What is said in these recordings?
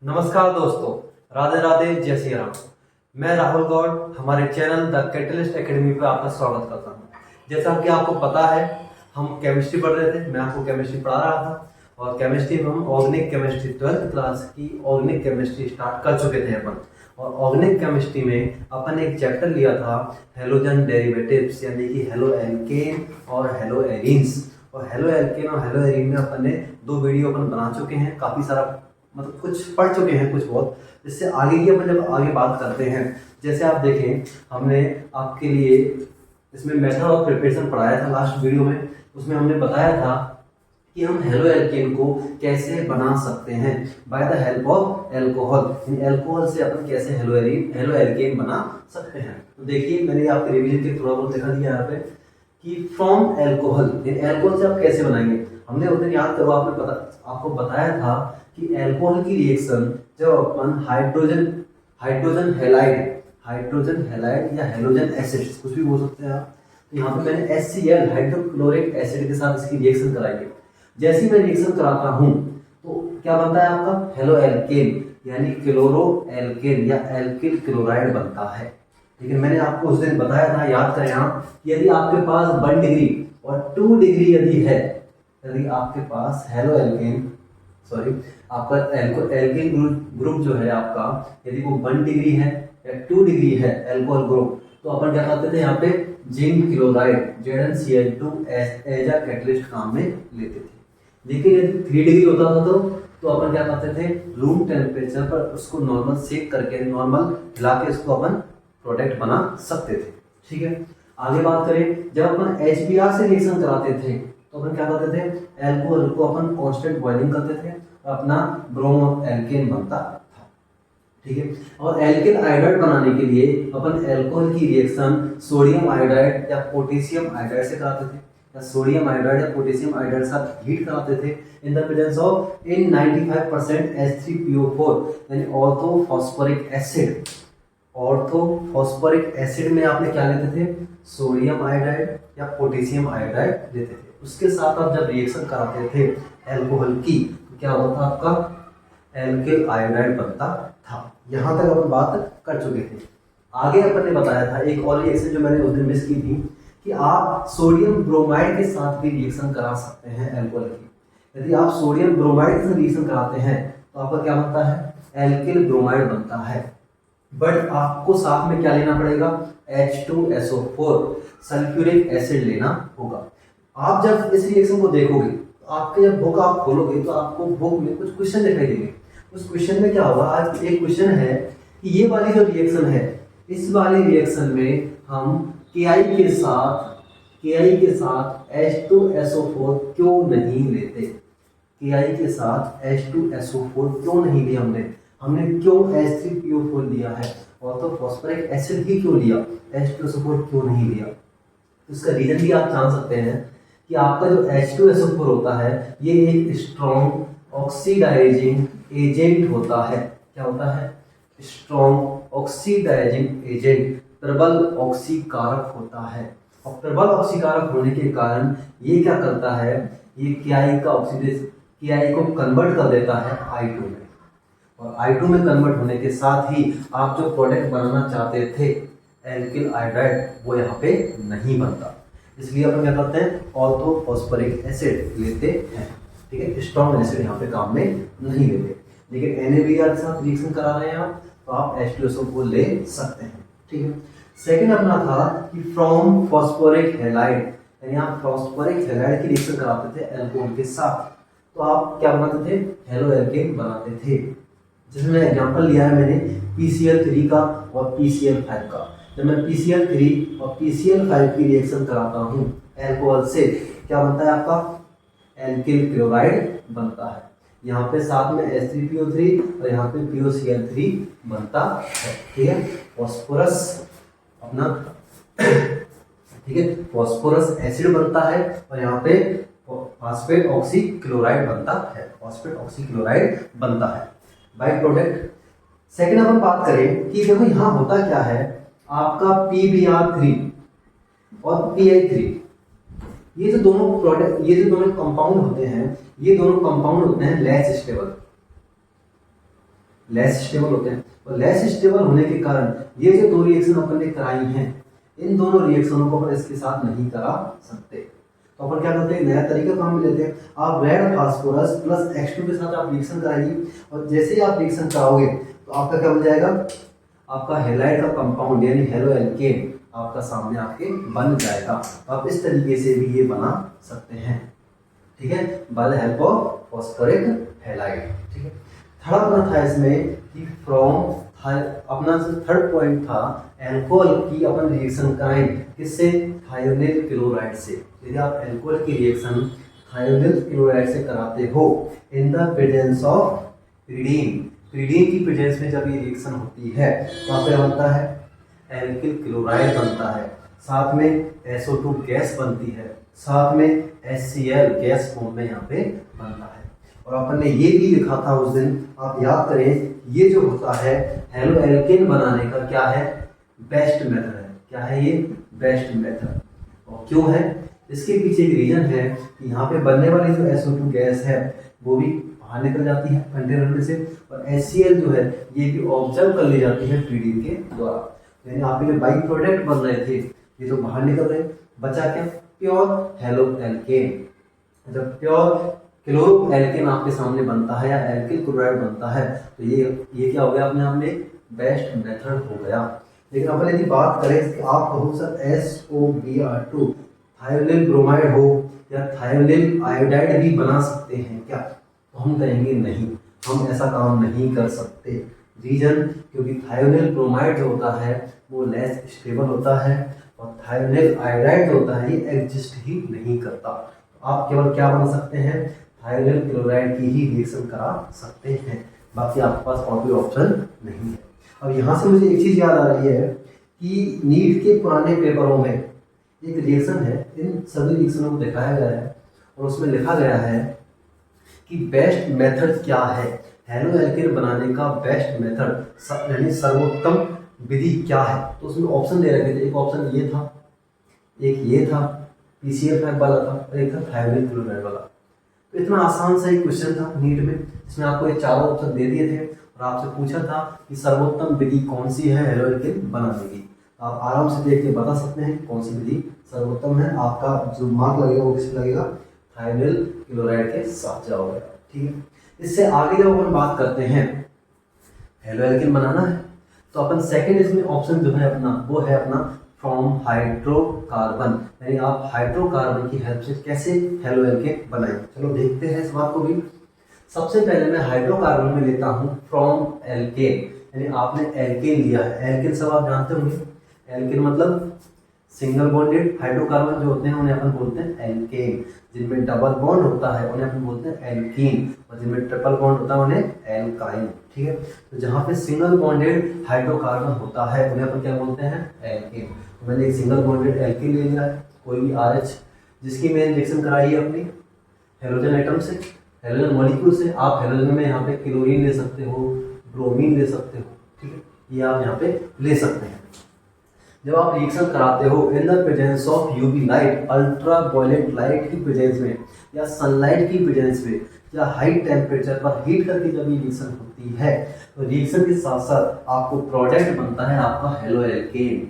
नमस्कार दोस्तों, राधे राधे, जय श्री राम। मैं राहुल गौड़ हमारे चैनल द कैटलिस्ट एकेडमी पर आपका स्वागत करता हूं। जैसा कि आपको पता है, हम केमिस्ट्री पढ़ रहे थे, मैं आपको केमिस्ट्री पढ़ा रहा था और केमिस्ट्री में हम ऑर्गेनिक केमिस्ट्री 12th क्लास की ऑर्गेनिक केमिस्ट्री स्टार्ट कर चुके थे अपन। और ऑर्गेनिक केमिस्ट्री में अपन एक चैप्टर लिया था हेलोजन डेरिवेटिव्स, यानी कि हेलो एल्केन और हेलो एरीन्स। और हेलो एल्केन और हेलो एरीन में अपन ने 2 वीडियो अपन बना चुके हैं, काफ़ी सारा मतलब कुछ पढ़ चुके हैं कुछ बहुत। इससे आगे की अपन जब आगे बात करते हैं, जैसे आप देखें हमने आपके लिए इसमें मेथड ऑफ प्रिपरेशन पढ़ाया था लास्ट वीडियो में। उसमें हमने बताया था कि हम हेलो एल्केन को कैसे बना सकते हैं by the help of alcohol. In alcohol से अपन कैसे हेलो एल्केन बना सकते हैं। तो देखिए, मैंने आपके रिवीजन के थोड़ा बहुत दिखा दिया यहाँ पे कि फ्रॉम एल्कोहल, इन एल्कोहल से आप कैसे बनाएंगे। हमने उस दिन याद करो, आपको बताया था कि एल्कोहल की रिएक्शन जब अपन हाइड्रोजन हैलाइड या हेलोजन एसिड कुछ भी बोल सकते हैं आप। तो यहाँ पे मैंने HCl हाइड्रोक्लोरिक एसिड के साथ इसकी रिएक्शन कराई है। जैसी मैं रिएक्शन कराता हूँ तो क्या बनता है आपका हेलो एल्केन, यानी क्लोरो एल्केन या एल्किल क्लोराइड बनता है। लेकिन मैंने आपको उस दिन बताया था, याद करें आप, यदि आपके पास 1 डिग्री और 2 डिग्री यदि आपके पास हेलो एल्केन आपका एल्केन ग्रुप जो है आपका, यदि वो 1 डिग्री है या 2 डिग्री है एल्कोहल ग्रुप, तो अपन क्या करते थे यहाँ पे zinc chloride ZnCl2 as a catalyst काम में लेते थे। लेकिन यदि 3 डिग्री होता था तो अपन क्या करते थे, रूम टेम्परेचर पर उसको नॉर्मल सेक करके, नॉर्मल हिला के उसको अपन प्रोडक्ट बना सकते थे। ठीक है, आगे बात करें, जब अपन HBr से रिएक्शन कराते थे तो अपन क्या करते थे, एल्कोहल को अपन कांस्टेंट बॉइलिंग करते थे, अपना ब्रोमो एल्केन बनता था। ठीक है, और एल्किल आयोडाइड बनाने के लिए अपन एल्कोहल की रिएक्शन सोडियम आयोडाइड या पोटेशियम आयोडाइड से कराते थे, या सोडियम आयोडाइड या पोटेशियम आयोडाइड साथ हीट कराते थे इन the presence of in 95% H3PO4 यानी ऑर्थोफॉस्फोरिक एसिड। ऑर्थोफॉस्फोरिक एसिड में आपने क्या लेते थे, सोडियम आयोडाइड या पोटेशियम आयोडाइड लेते थे। उसके साथ आप जब रिएक्शन कराते थे एल्कोहल की तो क्या होता था, आपका एल्किल आयोडाइड बनता था। यहाँ तक अपन बात कर चुके थे। आगे अपन ने बताया था एक और रिएक्शन जो मैंने उस दिन मिस की थी, कि आप सोडियम ब्रोमाइड के साथ भी रिएक्शन करा सकते हैं एल्कोहल की। यदि आप सोडियम ब्रोमाइड के साथ रिएक्शन कराते हैं तो आपका क्या बनता है, एल्किल ब्रोमाइड बनता है। बट आपको साथ में क्या लेना पड़ेगा, H2SO4 सल्फ्यूरिक एसिड लेना होगा। आप जब इस रिएक्शन को देखोगे तो आपके जब बुक आप खोलोगे तो आपको बुक में कुछ क्वेश्चन दिखाई देंगे। उस क्वेश्चन में क्या होगा, आज एक क्वेश्चन है कि ये वाली जो रिएक्शन है, इस वाली रिएक्शन में हम Ki के साथ H2SO4 क्यों नहीं लेते। Ki के साथ H2SO4 क्यों नहीं लिया हमने क्यों H3PO4 लिया है, और तो फॉस्फोरिक एसिड ही क्यों लिया, H2SO4 क्यों नहीं लिया। उसका रीजन भी आप जान सकते हैं कि आपका जो H2SO4 होता है ये एक स्ट्रॉन्ग ऑक्सीडाइजिंग एजेंट होता है। क्या होता है, स्ट्रॉन्ग ऑक्सीडाइजिंग एजेंट, प्रबल ऑक्सीकारक होता है। और प्रबल ऑक्सीकारक होने के कारण ये क्या करता है, ये Ki को कन्वर्ट कर देता है I2 में, और I2 में कन्वर्ट होने के साथ ही आप जो प्रोडक्ट बनाना चाहते थे एल्किल आयोडाइड, वो यहाँ पे नहीं बनता। इसलिए अपन क्या करते हैं, ऑर्थोफॉस्फोरिक एसिड लेते हैं। ठीक है, स्ट्रॉन्ग एसिड यहाँ पे काम में नहीं लेते। लेकिन NaBr के साथ रिएक्शन करा रहे हैं आप, तो आप H2SO4 ले सकते हैं। ठीक है, सेकंड अपना था कि फ्रॉम फॉस्फोरिक हैलाइड, यानी आप फॉस्फोरिक हैलाइड की रिएक्शन कराते थे एल्कोहल के साथ, तो आप क्या बनाते थे, हेलो एल्केन बनाते थे। जिसमें एग्जांपल लिया है मैंने PCl3 का और PCl5 का। जब मैं PCl3 और PCl5 की रिएक्शन कराता हूँ एल्कोहल से, क्या बनता है आपका, एल्किल क्लोराइड बनता है। यहाँ पे साथ में H3PO3 और यहाँ पे POCl3 बनता है। ठीक है, फॉस्फोरस अपना ठीक है, फॉस्फोरस एसिड बनता है, और यहाँ पे फॉस्फेट ऑक्सीक्लोराइड बनता है, फॉस्फेट ऑक्सीक्लोराइड बनता है बाई प्रोडक्ट। सेकेंड अपन बात करें कि देखो यहाँ होता क्या है, आपका PBr3 और PI3, ये जो दोनों कंपाउंड होते हैं, ये दोनों कंपाउंड होते हैं लेस स्टेबल। लेस स्टेबल होते हैं। और लेस स्टेबल होने के कारण ये जो दो रिएक्शन अपन ने कराई हैं, इन दोनों रिएक्शनों को अपन इसके साथ नहीं करा सकते। तो अपन क्या करते हैं, नया तरीका काम में लेते हैं। आप रेड फास्फोरस प्लस H2 के साथ आप रिएक्शन कराइए, और जैसे ही आप रिएक्शन कराओगे तो आपका क्या बन जाएगा, आपका हैलाइड का कंपाउंड यानी हेलो एल्केन आपका सामने आपके बन जाएगा। तो आप इस तरीके से भी ये बना सकते हैं, ठीक है, by the help of phosphoric halide. ठीक है, थर्ड अपना था इसमें कि फ्रॉम अपना थर्ड पॉइंट था एल्कोहल की अपन रिएक्शन कराएं किससे, थायोनिल क्लोराइड से। यदि आप एल्कोहल की रिएक्शन थायोनिल क्लोराइड से कराते हो in the presence of pyridine, pyridine की प्रेजेंस में जब ये रिएक्शन होती है तो आपका बनता है एल्किल क्लोराइड बनता है, साथ में SO2 गैस बनती है, साथ में HCl गैस फॉर्म में यहाँ पे बनता है। और अपन ने ये भी लिखा था उस दिन, आप याद करें, ये जो होता है हेलो एल्केन बनाने का क्या है, बेस्ट मेथड है। क्या है ये, बेस्ट मेथड। और क्यों है, इसके पीछे एक रीजन है कि यहाँ पे बनने वाली जो SO2 गैस है वो भी बाहर निकल जाती है कंटेनर में से, और HCl जो है ये भी ऑब्जर्व कर ली जाती है pyridine के द्वारा। यानी आपके जो बाई प्रोडक्ट बन रहे थे ये तो बाहर निकल रहे, बचा क्या, प्योर हेलो एल्केन। जब प्योर क्लोरो एल्केन आपके सामने बनता है या एल्किल क्लोराइड बनता है तो ये क्या हो गया अपने आप में, बेस्ट मेथड हो गया। लेकिन अपन यदि बात करें कि आप कहो सर SOBr2 थायोनिल ब्रोमाइड हो या थायोनिल आयोडाइड भी बना सकते हैं क्या, तो हम कहेंगे नहीं, हम ऐसा काम नहीं कर सकते। रीजन, क्योंकि थायोनिल ब्रोमाइड जो होता है वो लेस स्टेबल होता है, और थायोनिल आयोडाइड जो होता है ये एग्जिस्ट ही नहीं करता। तो आप केवल क्या बना सकते हैं, थायोनिल क्लोराइड की ही रिएक्शन करा सकते हैं, बाकी आपके पास और कोई ऑप्शन नहीं है। अब यहाँ से मुझे एक चीज़ याद आ रही है कि नीट के पुराने पेपरों में एक रिएक्शन है, इन सभी रिएक्शनों को दिखाया गया है और उसमें लिखा गया है कि बेस्ट मेथड क्या है, हेलो एल्केन बनाने का बेस्ट मेथड यानी सर्वोत्तम विधि क्या है। तो उसमें ऑप्शन दे रखे थे, एक ऑप्शन ये था, एक ये था PCl5 वाला था, और एक था थायोनिल क्लोराइड वाला। तो इतना आसान सा एक क्वेश्चन था नीट में, इसमें आपको ये चारों ऑप्शन दे दिए थे और आपसे पूछा था कि सर्वोत्तम विधि कौन सी है हेलो एल्केन बनाने की। आप आराम से देख के बता सकते हैं कौन सी विधि सर्वोत्तम है। आपका जो मार्क लगेगा वो किस लगेगा, थायोनिल क्लोराइड के साथ जाओगे, ठीक है। इससे आगे जब अपन बात करते हैं हेलो एल्केन बनाना है तो अपन सेकंड इसमें ऑप्शन जो है अपना वो है अपना फ्रॉम हाइड्रोकार्बन, यानी आप हाइड्रोकार्बन की हेल्प से कैसे हेलो एल्केन बनाएंगे। चलो देखते हैं इस बात को भी। सबसे पहले मैं हाइड्रोकार्बन में लेता हूँ फ्रॉम एल्केन, यानी आपने एल्केन लिया है। एल्केन सब आप जानते होंगे, एल्केन मतलब सिंगल बॉन्डेड हाइड्रोकार्बन जो होते हैं उन्हें अपन बोलते हैं एल्केन, जिनमें डबल बॉन्ड होता है उन्हें अपन बोलते हैं एल्कीन, और जिनमें ट्रिपल बॉन्ड होता है उन्हें एल्काइन, ठीक है। तो जहाँ पे सिंगल बॉन्डेड हाइड्रोकार्बन होता है उन्हें अपन क्या बोलते हैं, एल्केन। तो मैंने एक सिंगल बॉन्डेड एल्केन ले लिया है, कोई भी RH जिसकी मैंने रिएक्शन कराई है अपनी हेलोजन आइटम से, हेलोजन मॉलिक्यूल से। आप हेलोजन में यहाँ पे क्लोरीन ले सकते हो, ब्रोमीन ले सकते हो, ठीक है, ये आप यहाँ पे ले सकते हैं। जब आप रिएक्शन कराते हो in the presence of UV light, ultraviolet light की प्रेजेंस में या सनलाइट की प्रेजेंस में या हाई टेम्परेचर पर हीट करके जब ये रिएक्शन होती है तो रिएक्शन के साथ साथ आपको प्रोडक्ट बनता है आपका हेलो एल्केन।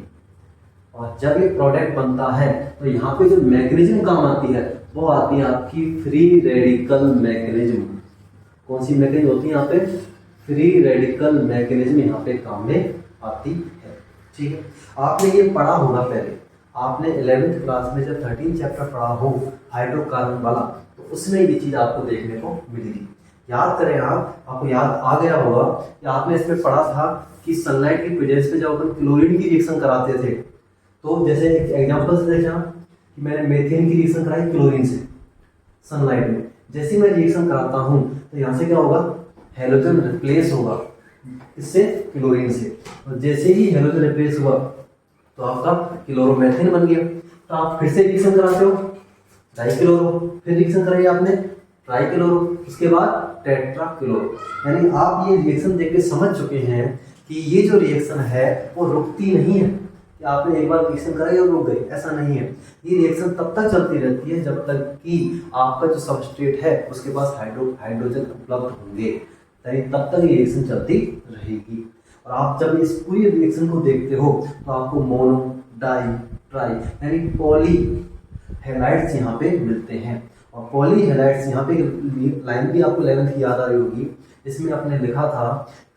और जब ये प्रोडक्ट बनता है तो यहाँ पे जो मैकेनिज्म काम आती है वो आती है आपकी फ्री रेडिकल मैकेनिज्म। कौन सी मैकेनिज्म होती है यहाँ पे, फ्री रेडिकल मैकेनिज्म यहाँ पे काम में आती है, ठीक है। आपने ये पढ़ा होगा पहले, आपने 11th क्लास में जब 13 चैप्टर पढ़ा हो हाइड्रोकार्बन वाला तो उसमें ये चीज आपको देखने को मिलेगी। याद करें आप, आपको याद आ गया होगा कि आपने इसमें पढ़ा था कि सनलाइट की प्रेजेंस में जब अपन क्लोरीन की रिएक्शन कराते थे तो जैसे एग्जांपल से देखा कि मैंने मेथेन की रिएक्शन कराई क्लोरीन से सनलाइट में, जैसे मैं रिएक्शन कराता हूँ तो यहाँ से क्या होगा, हेलोजन रिप्लेस होगा इससे क्लोरीन से, और जैसे ही हेलोजन रिप्लेस हुआ तो आपका क्लोरोमेथेन बन गया। तो आप फिर से रिएक्शन कराते हो डाइक्लोरो, फिर रिएक्शन कराइए आपने ट्राइक्लोरो, उसके बाद टेट्राक्लोरो। यानी आप ये रिएक्शन देख के समझ चुके हैं कि ये जो रिएक्शन है वो रुकती नहीं है कि आपने एक बार रिएक्शन कराई और रुक गई, ऐसा नहीं है। ये रिएक्शन तब तक चलती रहती है जब तक कि आपका जो सबस्ट्रेट है उसके पास हाइड्रोजन उपलब्ध होंगे। यानी तब तक ये रिएक्शन चलती रहेगी। और आप जब इस पूरी रिएक्शन को देखते हो तो आपको मोनो, डाई, ट्राई यानी पॉली हैलाइड्स यहाँ पे मिलते हैं। और पॉली हैलाइड्स यहाँ पे लाइन भी आपको 11th की याद आ रही होगी, इसमें आपने लिखा था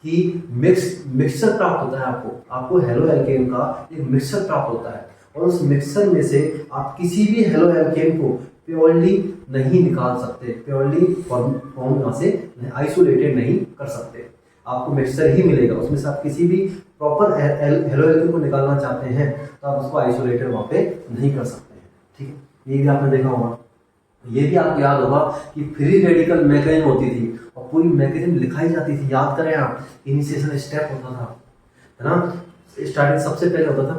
कि मिक्सचर प्राप्त होता है आपको हेलो एल्केन का एक मिक्सचर प्राप्त होता है, और उस मिक्सचर में से आप किसी भी हेलो एल्केन को प्योरली नहीं निकाल सकते, प्योरली फॉर्म यहाँ से आइसोलेटेड नहीं कर सकते, आपको मिक्सचर ही मिलेगा। उसमें से आप किसी भी प्रॉपर हेलो एल्केन को निकालना चाहते हैं तो आप उसको आइसोलेटेड वहाँ पे नहीं कर सकते हैं। ठीक है, ये भी आपने देखा होगा। ये भी आपको याद होगा कि फ्री रेडिकल मैकेनिज्म होती थी और पूरी मैकेनिज्म लिखाई जाती थी। याद करें आप, इनिशिएशन स्टेप होता था, है ना। स्टार्टिंग सबसे पहले होता था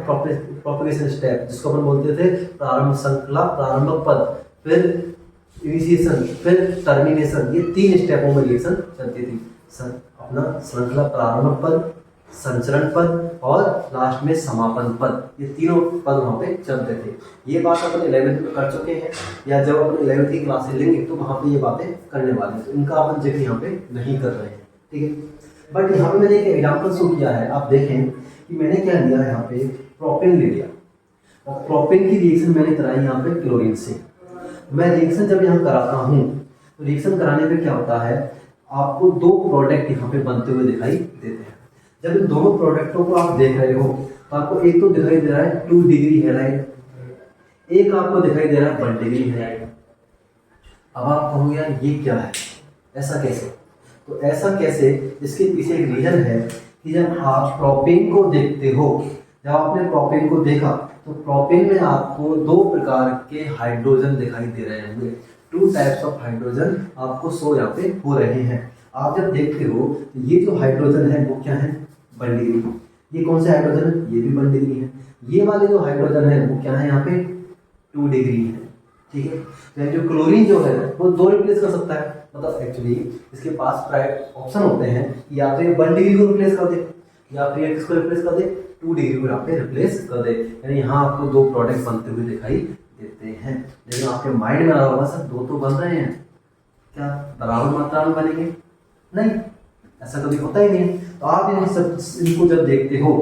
प्रोपगेशन स्टेप, जिसको अपन बोलते थे प्रारंभ श्रृंखला, प्रारंभक पद, फिर इनिशिएशन, फिर टर्मिनेशन। ये 3 स्टेपों में रिएक्शन चलती थी। अपना श्रृंखला प्रारंभक पद, संचरण पद और लास्ट में समापन पद, ये तीनों पद वहाँ पे चलते थे। ये बात अपन 11th में कर चुके हैं, या जब अपन 11th की क्लासेस लेंगे तो वहाँ पे ये बातें करने वाले हैं, तो इनका अपन जिक्र यहाँ पे नहीं कर रहे हैं। ठीक है, बट यहाँ पे मैंने एक एग्जाम्पल शो किया है। आप देखें कि मैंने क्या लिया है, यहाँ पे प्रोपेन ले लिया और प्रोपेन की रिएक्शन मैंने कराई यहाँ पे क्लोरीन से। मैं रिएक्शन जब यहाँ कराता हूँ तो रिएक्शन कराने पे क्या होता है, आपको 2 प्रोडक्ट यहाँ पे बनते हुए दिखाई देते हैं। जब इन दोनों प्रोडक्टों को आप देख रहे हो तो आपको एक तो दिखाई दे रहा है 2 डिग्री हैलाइड, एक आपको दिखाई दे रहा है 1 डिग्री हैलाइड। अब आप कहोगे यार ये क्या है, ऐसा कैसे? तो ऐसा कैसे, इसके पीछे एक रीजन है कि जब आप प्रोपेन को देखते हो, जब आपने प्रोपेन को देखा तो प्रोपेन में आपको 2 प्रकार के हाइड्रोजन दिखाई दे रहे होंगे। 2 टाइप्स ऑफ हाइड्रोजन आपको शो यहाँ पे हो रहे हैं। आप जब देखते हो तो ये जो हाइड्रोजन है वो क्या है, 1 डिग्री। ये कौन से हाइड्रोजन है, ये भी 1 डिग्री है। ये वाले जो हाइड्रोजन है वो क्या है, यहाँ पे 2 डिग्री है। ठीक है, तो जो क्लोरीन जो है वो 2 रिप्लेस कर सकता है, मतलब एक्चुअली इसके पास ऑप्शन होते हैं कि या तो ये 1 डिग्री को रिप्लेस कर दे, या फिर किसको रिप्लेस कर दे, 2 डिग्री को यहाँ पे रिप्लेस कर दे। यानी यहाँ आपको 2 प्रोडक्ट बनते हुए दिखाई देते हैं। लेकिन आपके माइंड में आ रहा होगा सर 2 तो बन रहे हैं, क्या बराबर मात्रा में बनेंगे? नहीं, ऐसा कभी होता ही नहीं। तो आप इनको जब देखते हो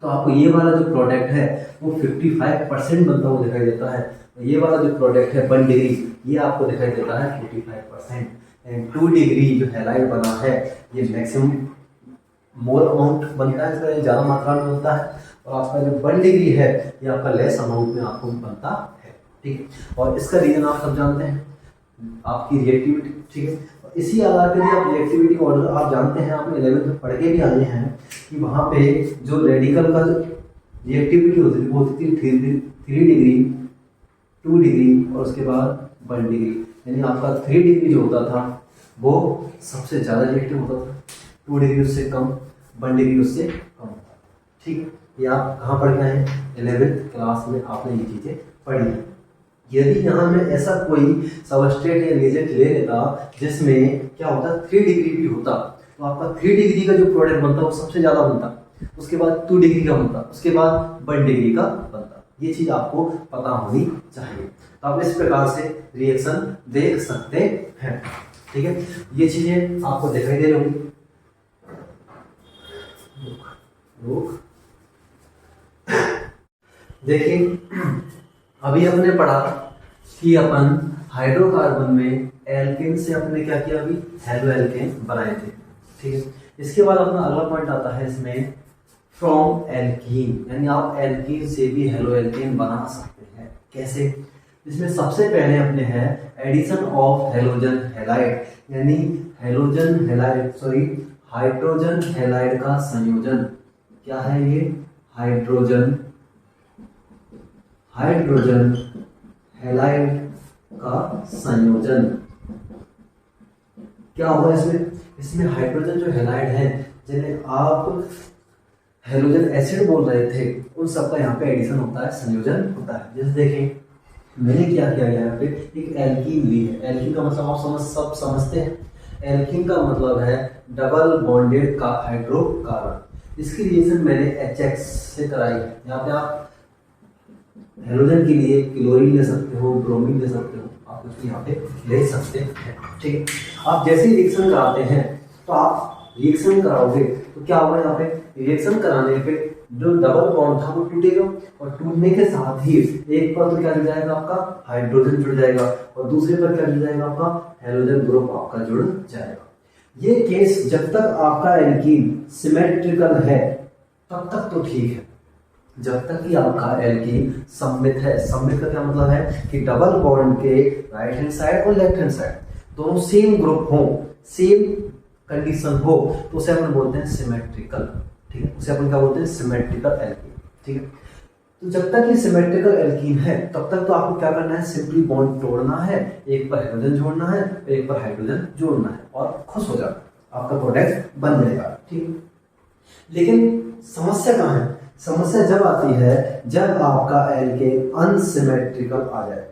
तो आपको ये वाला जो प्रोडक्ट है वो 55% बनता हुआ दिखाई देता है, ये वाला जो प्रोडक्ट है 1 डिग्री ये आपको दिखाई देता है 45%। एंड 2 डिग्री जो हैलाइड बना है ये मैक्सिमम मोल अमाउंट बनता है, इसका ज़्यादा मात्रा में बनता है, और आपका जो 1 डिग्री है ये आपका लेस अमाउंट में आपको बनता है। ठीक है, और इसका रीजन आप सब जानते हैं, आपकी रिएक्टिविटी। ठीक है, इसी आधार पर आप रिएक्टिविटी ऑर्डर आप जानते हैं, आपने 11th में पढ़ के भी आए हैं कि वहाँ पे जो रेडिकल का रिएक्टिविटी होती थी वो होती थी 3 डिग्री, 2 डिग्री और उसके बाद 1 डिग्री। यानी आपका 3 डिग्री जो होता था वो सबसे ज़्यादा रिएक्टिव होता था, 2 डिग्री उससे कम, 1 डिग्री उससे कम होता। ठीक है, ये आप कहाँ पढ़ गए हैं, 11th क्लास में आपने ये चीज़ें पढ़ी हैं। यदि यहाँ में ऐसा कोई सबस्ट्रेट या रिएजेंट ले लेता जिसमें क्या होता 3 डिग्री भी होता, तो आपका 3 डिग्री का जो प्रोडक्ट बनता वो सबसे ज़्यादा बनता, उसके बाद 2 डिग्री का बनता, उसके बाद 1 डिग्री का बनता। ये चीज़ आपको पता होनी चाहिए। तो आप इस प्रकार से रिएक्शन देख सकते हैं। ठीक है, ये चीज़ें आपको दिखाई दे रही होंगी। देखिए, अभी हमने पढ़ा कि अपन हाइड्रोकार्बन में एल्केन से अपने क्या किया, अभी हेलो एल्केन बनाए थे। ठीक है, इसके बाद अपना अगला पॉइंट आता है इसमें फ्रॉम एल्कीन, यानी आप एल्कीन से भी हेलो एल्केन बना सकते हैं। कैसे? इसमें सबसे पहले अपने है एडिशन ऑफ हेलोजन हैलाइड, यानी हेलोजन हैलाइड हाइड्रोजन हैलाइड का संयोजन। क्या है ये? हाइड्रोजन हैलाइड का संयोजन। क्या होगा इसमें हाइड्रोजन जो हैलाइड है, जिन्हें आप हेलोजन एसिड बोल रहे थे, उन सबका यहाँ पे एडिशन होता है, संयोजन होता है। जैसे देखें मैंने क्या किया यहाँ पे, एक एल्कीन ली है। एल्कीन का मतलब आप सब समझते हैं। एल्कीन का मतलब है डबल बॉन्डेड का हाइड्रोकार्बन। इसकी रिएक्शन मैंने HX से कराई है। यहाँ पे आप हेलोजन के लिए क्लोरीन ले सकते हो, ब्रोमीन ले सकते हो, आप कुछ यहाँ पे ले सकते हैं। ठीक है, आप जैसे ही रिएक्शन कराते हैं तो आप रिएक्शन कराओगे तो क्या होगा, यहाँ पे रिएक्शन कराने पे जो डबल बॉन्ड था वो टूटेगा, और टूटने के साथ ही एक पर तो क्या जुड़ जाएगा, आपका हाइड्रोजन जुड़ जाएगा, और दूसरे पर क्या जुड़ जाएगा, आपका हैलोजन ग्रुप आपका जुड़ जाएगा। ये केस जब तक आपका एल्कीन सिमेट्रिकल है तब तक तो ठीक है, जब तक कि आपका एल्कीन सममित है। सममित का क्या मतलब है कि डबल बॉन्ड के राइट हैंड साइड और लेफ्ट हैंड साइड दोनों सेम ग्रुप हो, सेम कंडीशन हो, तो उसे अपन बोलते हैं सिमेट्रिकल। ठीक है, उसे अपन क्या बोलते हैं, सिमेट्रिकल एल्कीन। ठीक है, तो जब तक ये सिमेट्रिकल एल्कीन है तब तक तो आपको क्या करना है, सिंपली बॉन्ड तोड़ना है, एक पर हाइड्रोजन जोड़ना है, एक पर हाइड्रोजन जोड़ना है, और खुश हो जाना, आपका प्रोडक्ट बन जाएगा। ठीक है, लेकिन समस्या कहाँ है, समस्या जब आती है जब आपका एल्केन अनसिमेट्रिकल आ जाए।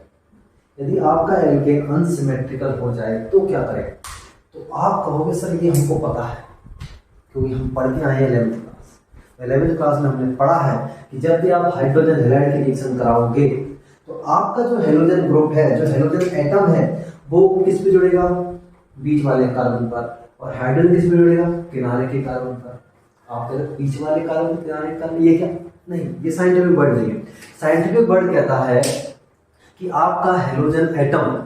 यदि आपका एल्केन अनसिमेट्रिकल हो जाए तो क्या करें, तो आप कहोगे सर ये हमको पता है, क्योंकि हम पढ़ के आए हैं 11वीं क्लास। 11वीं क्लास में हमने पढ़ा है कि जब भी आप हाइड्रोजन हैलाइड की रिएक्शन कराओगे तो आपका जो हैलोजन ग्रुप है, जो हैलोजन एटम है, वो किस पे जुड़ेगा, बीच वाले कार्बन पर, और हाइड्रोजन किस पे जुड़ेगा, किनारे के कार्बन पर। आप कह रहे बीच वाले कार्बन, किनारे कार्बन, ये क्या नहीं, ये साइंटिफिक वर्ड नहीं है। साइंटिफिक वर्ड कहता है कि आपका हैलोजन एटम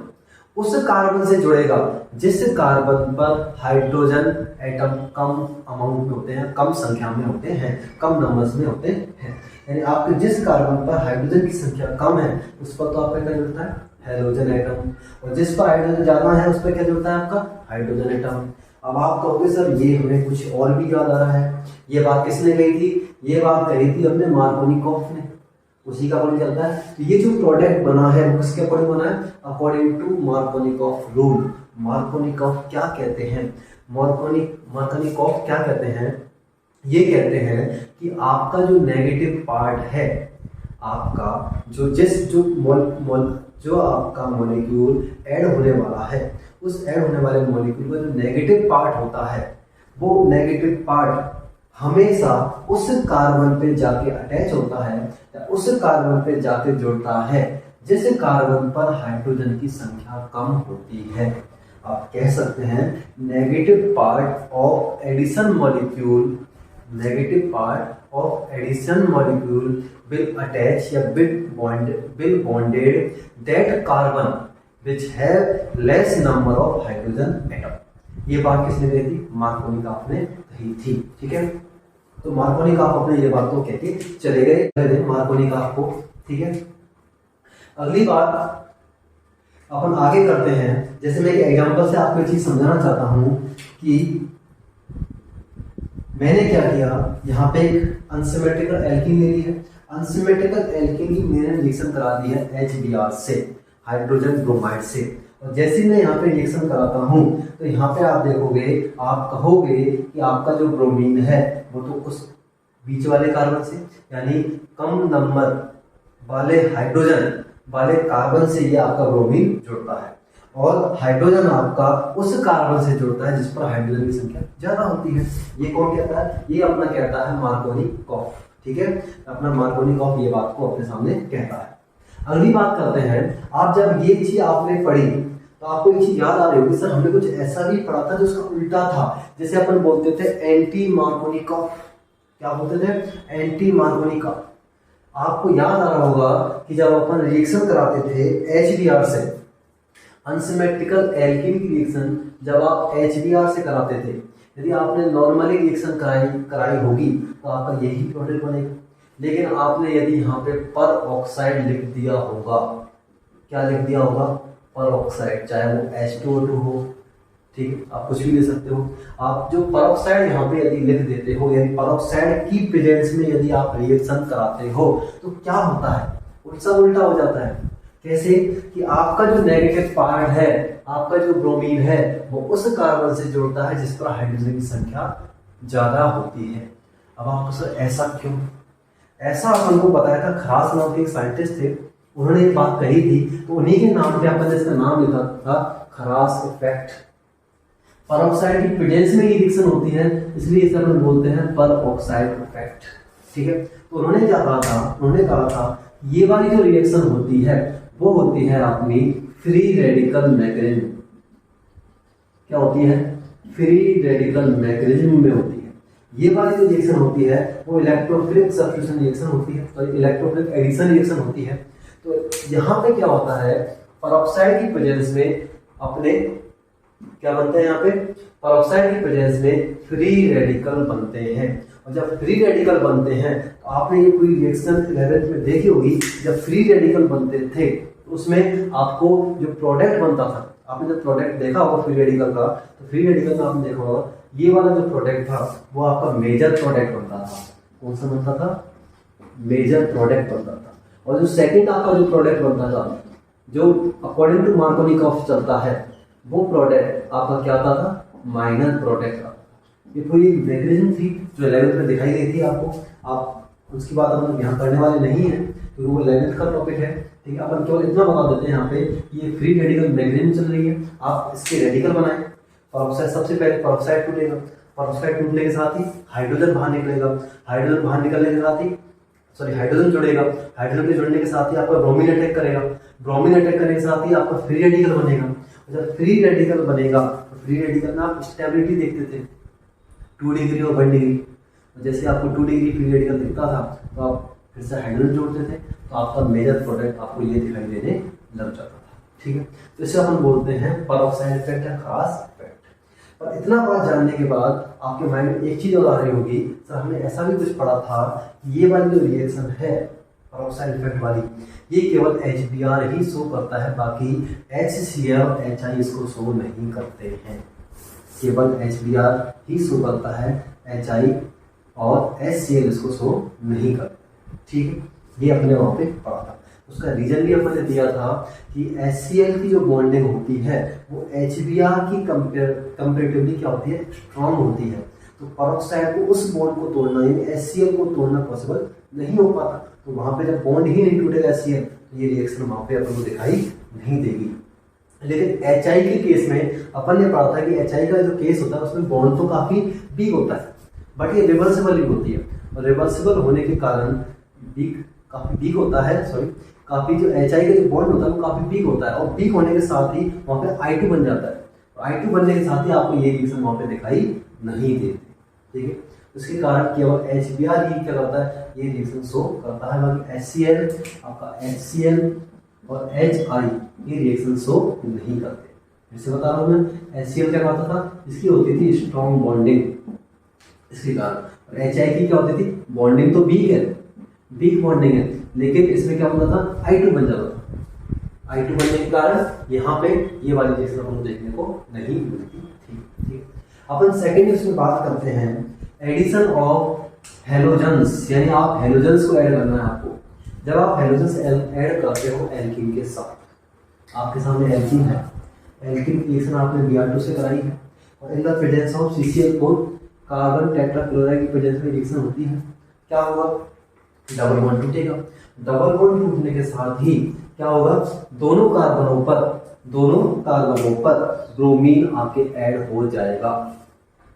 उस कार्बन से जुड़ेगा जिस कार्बन पर हाइड्रोजन एटम कम अमाउंट में होते हैं, कम संख्या में होते हैं, कम नंबर्स में होते हैं। यानी आपके जिस कार्बन पर हाइड्रोजन की संख्या कम है उस पर तो आपका क्या जुड़ता है, हैलोजन एटम, और जिस पर हाइड्रोजन ज्यादा है उस पर क्या जुड़ता है, आपका हाइड्रोजन एटम। अब आप कहोगे सर ये हमें कुछ और भी याद आ रहा है, ये बात किसने कही थी, ये बात कही थी हमने मार्कोनिकॉफ ने, उसी का अकॉर्डिंग चलता है। तो ये जो प्रोडक्ट बना है वो किसके अकॉर्डिंग बना है, according to Markovnikov rule. Markovnikov क्या कहते हैं, मार्कोनिकॉफ क्या कहते हैं, ये कहते हैं कि आपका जो नेगेटिव पार्ट है, आपका जो आपका मॉलिक्यूल ऐड होने वाला है, उस ऐड होने वाले मॉलिक्यूल का जो नेगेटिव पार्ट होता है, वो नेगेटिव पार्ट हमेशा उस कार्बन पे जाके अटैच होता है या उस कार्बन पे जाके जुड़ता है जिस कार्बन पर हाइड्रोजन की संख्या कम होती है। आप कह सकते हैं negative part of addition molecule, negative part of addition molecule will attach या will bonded that carbon which have less number of hydrogen atom। ये बात किसने कही थी, मार्कोनिकॉफ ने कही थी। ठीक है, तो मार्कोनिकॉफ अपने ये बात को कह के चले गए मार्कोनिकॉफ को। ठीक है, अगली बात अपन आगे करते हैं। जैसे मैं एक एग्जांपल से आपको एक चीज समझाना चाहता हूं कि मैंने क्या किया, यहाँ पे एक अनसिमेट्रिकल एल्कीन ले ली है, अनसिमेट्रिकल एल्कीन की मैंने रिएक्शन करा दी है HBr से, हाइड्रोजन ब्रोमाइड से। और जैसे मैं यहाँ पे रिएक्शन कराता हूँ तो यहाँ पे आप देखोगे, आप कहोगे कि आपका जो ब्रोमीन है वो तो उस बीच वाले कार्बन से, यानी कम नंबर वाले हाइड्रोजन वाले कार्बन से ये आपका ब्रोमीन जुड़ता है, और हाइड्रोजन आपका उस कार्बन से जुड़ता है जिस पर हाइड्रोजन की संख्या ज्यादा होती है। ये कौन कहता है, ये अपना कहता है मार्कोनिकॉफ। ठीक है, अपना मार्कोनिकॉफ ये बात को अपने सामने कहता है। अगली बात करते हैं, आप जब ये चीज आपने पढ़ी तो आपको एक चीज याद आ रही होगी, सर हमने कुछ ऐसा भी पढ़ा था जो उसका उल्टा था, जैसे अपन बोलते थे एंटी मार्कोनिकॉफ। क्या बोलते थे, एंटी मार्कोनिकॉफ। आपको याद आ रहा होगा कि जब अपन रिएक्शन कराते थे HBr से, अनसिमेट्रिकल एल्कीन की रिएक्शन जब आप HBr से कराते थे, यदि आपने नॉर्मली रिएक्शन कराई होगी तो आपका यही प्रोडक्ट बनेगा। लेकिन आपने यदि यहाँ पे पर ऑक्साइड लिख दिया होगा, क्या लिख दिया होगा, पर ऑक्साइड, चाहे वो H2O2 हो, ठीक है, आप कुछ भी ले सकते हो। आप जो पर ऑक्साइड यहाँ पे यदि लिख देते हो, यानी पर ऑक्साइड की प्रेजेंस में यदि आप रिएक्शन कराते हो तो क्या होता है, उल्टा हो जाता है। कैसे कि आपका जो नेगेटिव पार्ट है, आपका जो ब्रोमीन है, वो उस कार्बन से जुड़ता है जिस पर हाइड्रोजन की संख्या ज्यादा होती है। अब आपको सर ऐसा क्यों, ऐसा अपन को बताया था, खरास नाम के एक साइंटिस्ट थे, उन्होंने एक बात कही थी, तो उन्हीं के नाम पे अपन ने इसका नाम लिखा था खरास इफेक्ट। पर ऑक्साइड की प्रेजेंस में ये रिएक्शन होती है, इसलिए इसे अपन बोलते हैं पर ऑक्साइड इफेक्ट। ठीक है, तो उन्होंने क्या कहा था, उन्होंने कहा था ये वाली जो रिएक्शन होती है वो होती है अपनी फ्री रेडिकल मैकेनिज्म। क्या होती है, फ्री रेडिकल मैकेनिज्म में होती है। ये वाली जो रिएक्शन होती है वो इलेक्ट्रोफिलिक सब्स्टिट्यूशन रिएक्शन होती है, तो इलेक्ट्रोफिलिक एडिशन रिएक्शन होती है। तो यहाँ पे क्या होता है, पेरोक्साइड की प्रेजेंस में अपने क्या बनते हैं, यहाँ पे पेरोक्साइड की प्रेजेंस में फ्री रेडिकल बनते हैं। और जब फ्री रेडिकल बनते हैं तो आपने ये पूरी रिएक्शन 11th में देखी होगी, जब फ्री रेडिकल बनते थे तो उसमें आपको जो प्रोडक्ट बनता था, आपने जब प्रोडक्ट देखा होगा फ्री रेडिकल का, तो फ्री रेडिकल में आपने देखा होगा ये वाला जो प्रोडक्ट था वो आपका मेजर प्रोडक्ट बनता था। कौन सा बनता था? मेजर प्रोडक्ट बनता था। और जो सेकंड आपका जो प्रोडक्ट बनता था, जो अकॉर्डिंग टू मार्कोनिकॉफ चलता है, वो प्रोडक्ट आपका क्या आता था? माइनर प्रोडक्ट आता था। ये पूरी मैकेनिज्म थी जो 11th में दिखाई गई थी आपको। आप उसकी बात हम यहाँ करने वाले नहीं है क्योंकि वो 11th का टॉपिक है, ठीक है। अपन केवल इतना बता देते हैं यहाँ पे ये फ्री रेडिकल मैकेनिज्म चल रही है। आप इसके रेडिकल बनाए, पेरोक्साइड सबसे पहले पेरोक्साइड टूटेगा, पेरोक्साइड टूटने के साथ ही हाइड्रोजन बाहर निकलेगा, हाइड्रोजन बाहर निकलने के साथ ही हाइड्रोजन जुड़ेगा, हाइड्रोजन के जुड़ने के साथ ही आपका ब्रोमीन अटैक करेगा, ब्रोमीन अटैक करने के साथ ही आपका फ्री रेडिकल बनेगा। जब फ्री रेडिकल बनेगा तो फ्री रेडिकल में आप स्टेबिलिटी देखते थे 2 डिग्री और 1 डिग्री। जैसे आपको 2 डिग्री फ्री रेडिकल दिखता था तो आप फिर से हाइड्रोजन जोड़ते थे तो आपका मेजर प्रोडक्ट आपको ये दिखाई देने लग जाता था, ठीक है। तो इसे अपन बोलते हैं पेरोक्साइड इफेक्ट या खास इफेक्ट। पर इतना बात जानने के बाद आपके माइंड में एक चीज और आ रही होगी, सर हमने ऐसा भी कुछ पढ़ा था, ये वाली जो रिएक्शन है पेरोक्साइड इफेक्ट वाली, ये केवल HBr ही शो करता है, बाकी HCl और HI इसको शो नहीं करते हैं। केवल HBr ही शो करता है, HI और HCl इसको शो नहीं करते, ठीक है। ये अपने वहाँ पे पढ़ा था। उसका रीजन भी अपने दिया था कि HCl की जो बॉन्डिंग होती है वो HBr की कंपेरेटिवली क्या होती है? स्ट्रॉन्ग होती है। तो पेरोक्साइड को उस बॉन्ड को तोड़ना, यानी HCl को तोड़ना पॉसिबल नहीं हो पाता। तो वहाँ पे जब बॉन्ड ही नहीं टूटेगा HCl, तो ये रिएक्शन वहाँ पे अपन को दिखाई नहीं देगी। लेकिन HI के केस में अपन ने पढ़ा था कि HI का जो केस होता है उसमें बॉन्ड तो काफी वीक होता है, बट ये रिवर्सिबल भी होती है। और रिवर्सिबल होने के कारण काफी वीक होता है, काफी जो HI का जो बॉन्ड होता है वो काफी वीक होता है। और वीक होने के साथ ही वहाँ पे I2 बन जाता है। I2 बनने के साथ ही आपको ये रिएक्शन वहाँ पे दिखाई नहीं देती, ठीक है। उसके कारण केवल HBr ही क्या करता है? ये रिएक्शन शो करता है, बाकी HCl, आपका HCl और HI ये रिएक्शन शो नहीं करते। फिर से बता रहा हूँ मैं, HCl क्या करता था? इसकी होती थी स्ट्रॉन्ग बॉन्डिंग, इसके कारण। और HI की क्या होती थी? बॉन्डिंग तो वीक है, वीक बॉन्डिंग है, लेकिन इसमें क्या होता था? I2 बन जाता था। I2 बनने के कारण यहाँ पे ये वाली रिएक्शन हमको देखने को नहीं मिलती थी, ठीक। अपन सेकेंड इसमें बात करते हैं एडिशन ऑफ हेलोजन्स, यानी आप हेलोजन्स को ऐड करना है आपको। जब आप हेलोजन्स ऐड करते हो एल्कीन के साथ, आपके सामने एल्कीन है, एल्कीन की रिएक्शन आपने Br2 से कराई है, और इन the presence of CCl4 carbon tetrachloride की प्रेजेंस में रिएक्शन होती है, क्या होगा? डबल बॉन्ड टूटेगा। डबल बॉन्ड टूटने के साथ ही क्या होगा? दोनों कार्बनों पर ब्रोमीन आके ऐड हो जाएगा।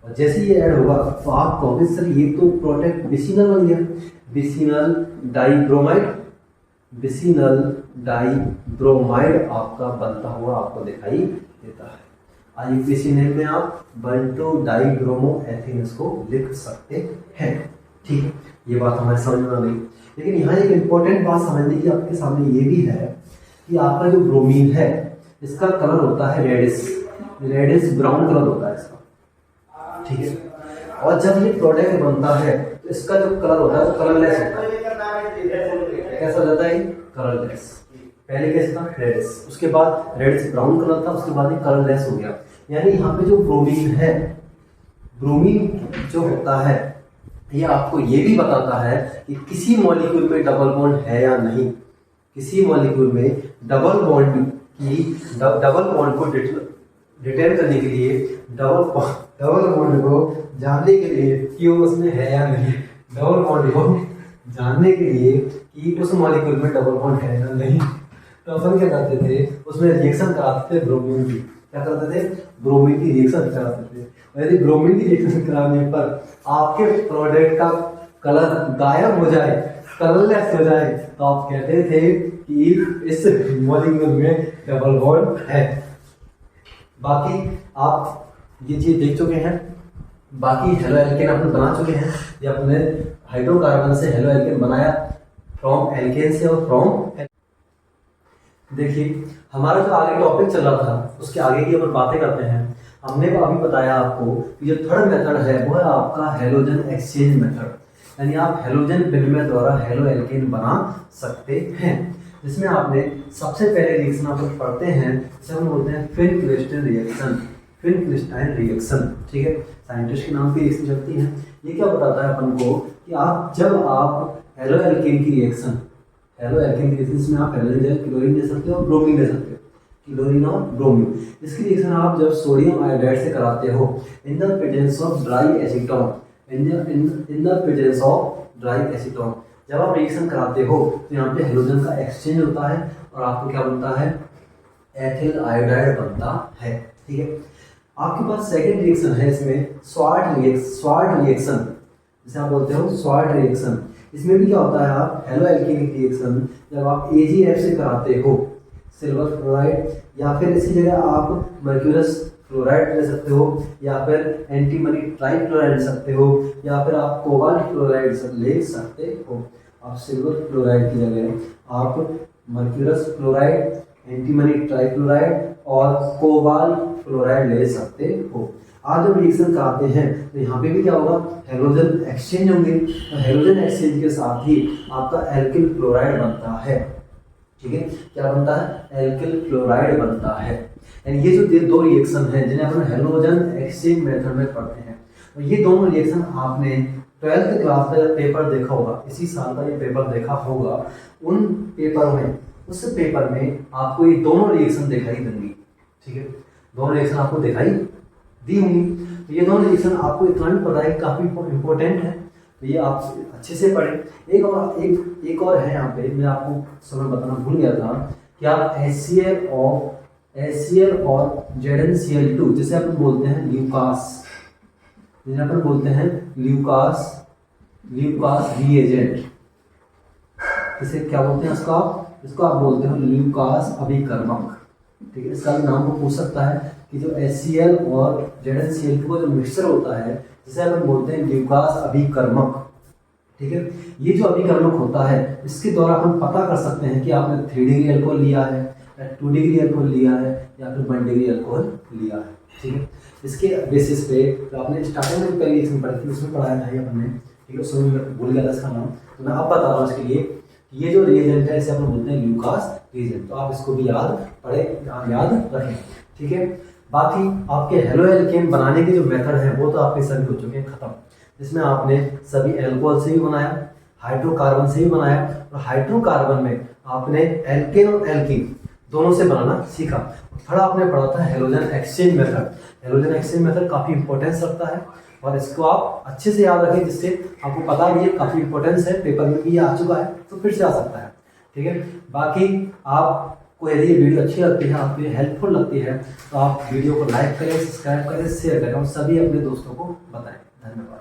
और जैसे ये ऐड होगा तो आप कहोगे सर ये तो प्रोडक्ट बिसिनल बन गया, बिसिनल डाइब्रोमाइड आपका बनता हुआ आपको दिखाई देता है। IUPAC में आप 1,2 डाइब्रोमो एथेनस को लिख सकते हैं, ठीक है। ये बात हमारे समझ में आ गई। लेकिन यहाँ एक इंपॉर्टेंट बात समझने की आपके सामने ये भी है कि आपका जो ब्रोमीन है इसका कलर होता है रेडिश ब्राउन कलर होता है इसका, ठीक है। और जब ये प्रोडक्ट बनता है तो इसका जो कलर होता है वो कलरलेस होता है। कैसा हो जाता है? कलरलेस। पहले कैसे था? रेडिश, उसके बाद रेडिश ब्राउन कलर था, उसके बाद ये कलरलेस हो गया। यानी यहाँ पे जो ब्रोमीन है, ब्रोमीन जो होता है ये आपको ये भी बताता है कि किसी मॉलिक्यूल में डबल बॉन्ड है या नहीं। किसी मॉलिक्यूल में डबल बॉन्ड को डिटेक्ट करने के लिए, डबल बॉन्ड को जानने के लिए कि वो उसमें है या नहीं, डबल बॉन्ड को जानने के लिए कि उस मॉलिक्यूल में डबल बॉन्ड है या नहीं, तो अपन क्या करते थे? उसमें रिएक्शन कराते थे ब्रोमीन की। क्या करते थे? ब्रोमीन की रिएक्शन कराते थे। और यदि ब्रोमीन की रिएक्शन कराने पर आपके प्रोडक्ट का कलर गायब हो जाए, कलरलेस हो जाए, तो आप कहते थे कि इस मॉलिक्यूल में डबल बॉन्ड है। बाकी आप ये चीज देख चुके हैं। बाकी हेलो एल्केन अपन बना चुके हैं, ये अपने हाइड्रोकार्बन से हेलो एल्केन बनाया फ्रॉम एल्केन से और फ्रॉम। देखिए हमारा जो आगे टॉपिक चल रहा था उसके आगे की अपन बातें करते हैं। हमने अभी बताया आपको कि जो थर्ड मेथड है वो है आपका हेलोजन एक्सचेंज मेथड, यानी आप हेलोजन विनिमय द्वारा हेलो एल्केन बना सकते हैं, जिसमें आपने सबसे पहले रिएक्शन आप पढ़ते हैं जिसे हम बोलते हैं फिन क्लिस्टन रिएक्शन, फिन क्लिस्टाइन रिएक्शन। ठीक है, साइंटिस्ट के नाम की रिएक्शन चलती है। ये क्या बताता है अपन को कि जब आप हेलो एल्केन की रिएक्शन, हेलो एल्केन की रिएक्शन में आप हेलोजन क्लोरीन दे सकते हो और ब्रोमीन दे सकते हो, क्लोरीन और ब्रोमीन। इसकी रिएक्शन आप जब सोडियम आयोडाइड से कराते हो in the presence of dry acetone, in the presence of dry acetone, जब आप रिएक्शन कराते हो तो यहाँ पे हेलोजन का एक्सचेंज होता है और आपको क्या बनता है, एथिल आयोडाइड बनता है। ठीक है, आपके पास सेकंड रिएक्शन है इसमें स्वार्ट रिएक्शन, जिसे आप बोलते हो स्वार्ट रिएक्शन। इसमें भी क्या होता है, आप हेलो एल्केनिक रिएक्शन जब आप AgF से कराते हो सिल्वर फ्लोराइड, या फिर इसी जगह आप मर्क्यूरस फ्लोराइड ले सकते हो, या फिर एंटीमनी ट्राइक्लोराइड ले सकते हो, या फिर आप कोबाल्ट फ्लोराइड ले सकते हो। आप सिल्वर फ्लोराइड की जगह आप मर्क्यूरस फ्लोराइड, एंटीमनी ट्राइक्लोराइड और कोबाल्ट फ्लोराइड ले सकते हो। आज जब रिएक्शन कराते हैं तो यहाँ पे भी क्या होगा, हेलोजन एक्सचेंज होंगे, तो हेलोजन एक्सचेंज के साथ ही आपका एल्किल क्लोराइड बनता है। ठीक है, क्या बनता है, एल्किल क्लोराइड बनता है। यानी ये जो दो रिएक्शन हैं जिन्हें अपन हेलोजन एक्सचेंज मेथड में पढ़ते हैं, तो ये दोनों रिएक्शन आपने 12th क्लास का पेपर देखा होगा, इसी साल का ये पेपर देखा होगा, उन पेपर में, उस पेपर में आपको ये दोनों रिएक्शन दिखाई देंगी। ठीक है, दोनों रिएक्शन आपको दिखाई दी होंगी। तो ये दोनों रिएक्शन आपको इतना भी पता है कि काफी इंपॉर्टेंट है, तो ये आप अच्छे से पढ़ें। एक और है यहाँ पे, मैं आपको समय बताना भूल गया था कि आप HCl और ZnCl2 जिसे अपन बोलते हैं ल्यूकास, जिसे अपन बोलते हैं ल्यूकास रिएजेंट, इसे क्या बोलते हैं, इसको आप बोलते हो ल्यूकास अभिकर्मक। ठीक है, इसका नाम को पूछ सकता है कि जो HCl और ZnCl2 का जो मिक्सचर होता है जिसे हम बोलते हैं ल्यूकास अभिकर्मक। ठीक है, ये जो अभिकर्मक होता है इसके द्वारा हम पता कर सकते हैं कि आपने 3 डिग्री अल्कोहल लिया है, 2 डिग्री अल्कोहल लिया है, या फिर 1 डिग्री अल्कोहल लिया है। ठीक है, इसके बेसिस पे जो आपने स्टार्टिंग में पहली रिएक्शन पढ़ी थी उसमें पढ़ाया था ये हमने। ठीक है, उसमें मैं भूल गया था इसका नाम, तो मैं अब बता रहा हूँ इसके लिए। ये जो रिएजेंट है इसे अपन बोलते हैं ल्यूकास रिएजेंट, तो आप इसको भी याद रखें। ठीक है, बाकी आपके हेलो एल्केन बनाने के जो मेथड है वो तो आपके सभी हो चुके हैं खत्म, जिसमें आपने सभी एल्कोहल से भी बनाया, हाइड्रोकार्बन से भी बनाया, और हाइड्रोकार्बन में आपने एल्केन और एल्कीन दोनों से बनाना सीखा। थोड़ा आपने पढ़ा था halogen exchange method. Halogen exchange method काफी इंपॉर्टेंस रखता है और इसको आप अच्छे से याद रखें, जिससे आपको पता भी है काफी इंपॉर्टेंस है, पेपर में भी आ चुका है तो फिर से आ सकता है। ठीक है, बाकी आपको यदि ये वीडियो अच्छी लगती है, आपको हेल्पफुल लगती है, तो आप वीडियो को लाइक करें, सब्सक्राइब करें, शेयर करें और सभी अपने दोस्तों को बताएं। धन्यवाद।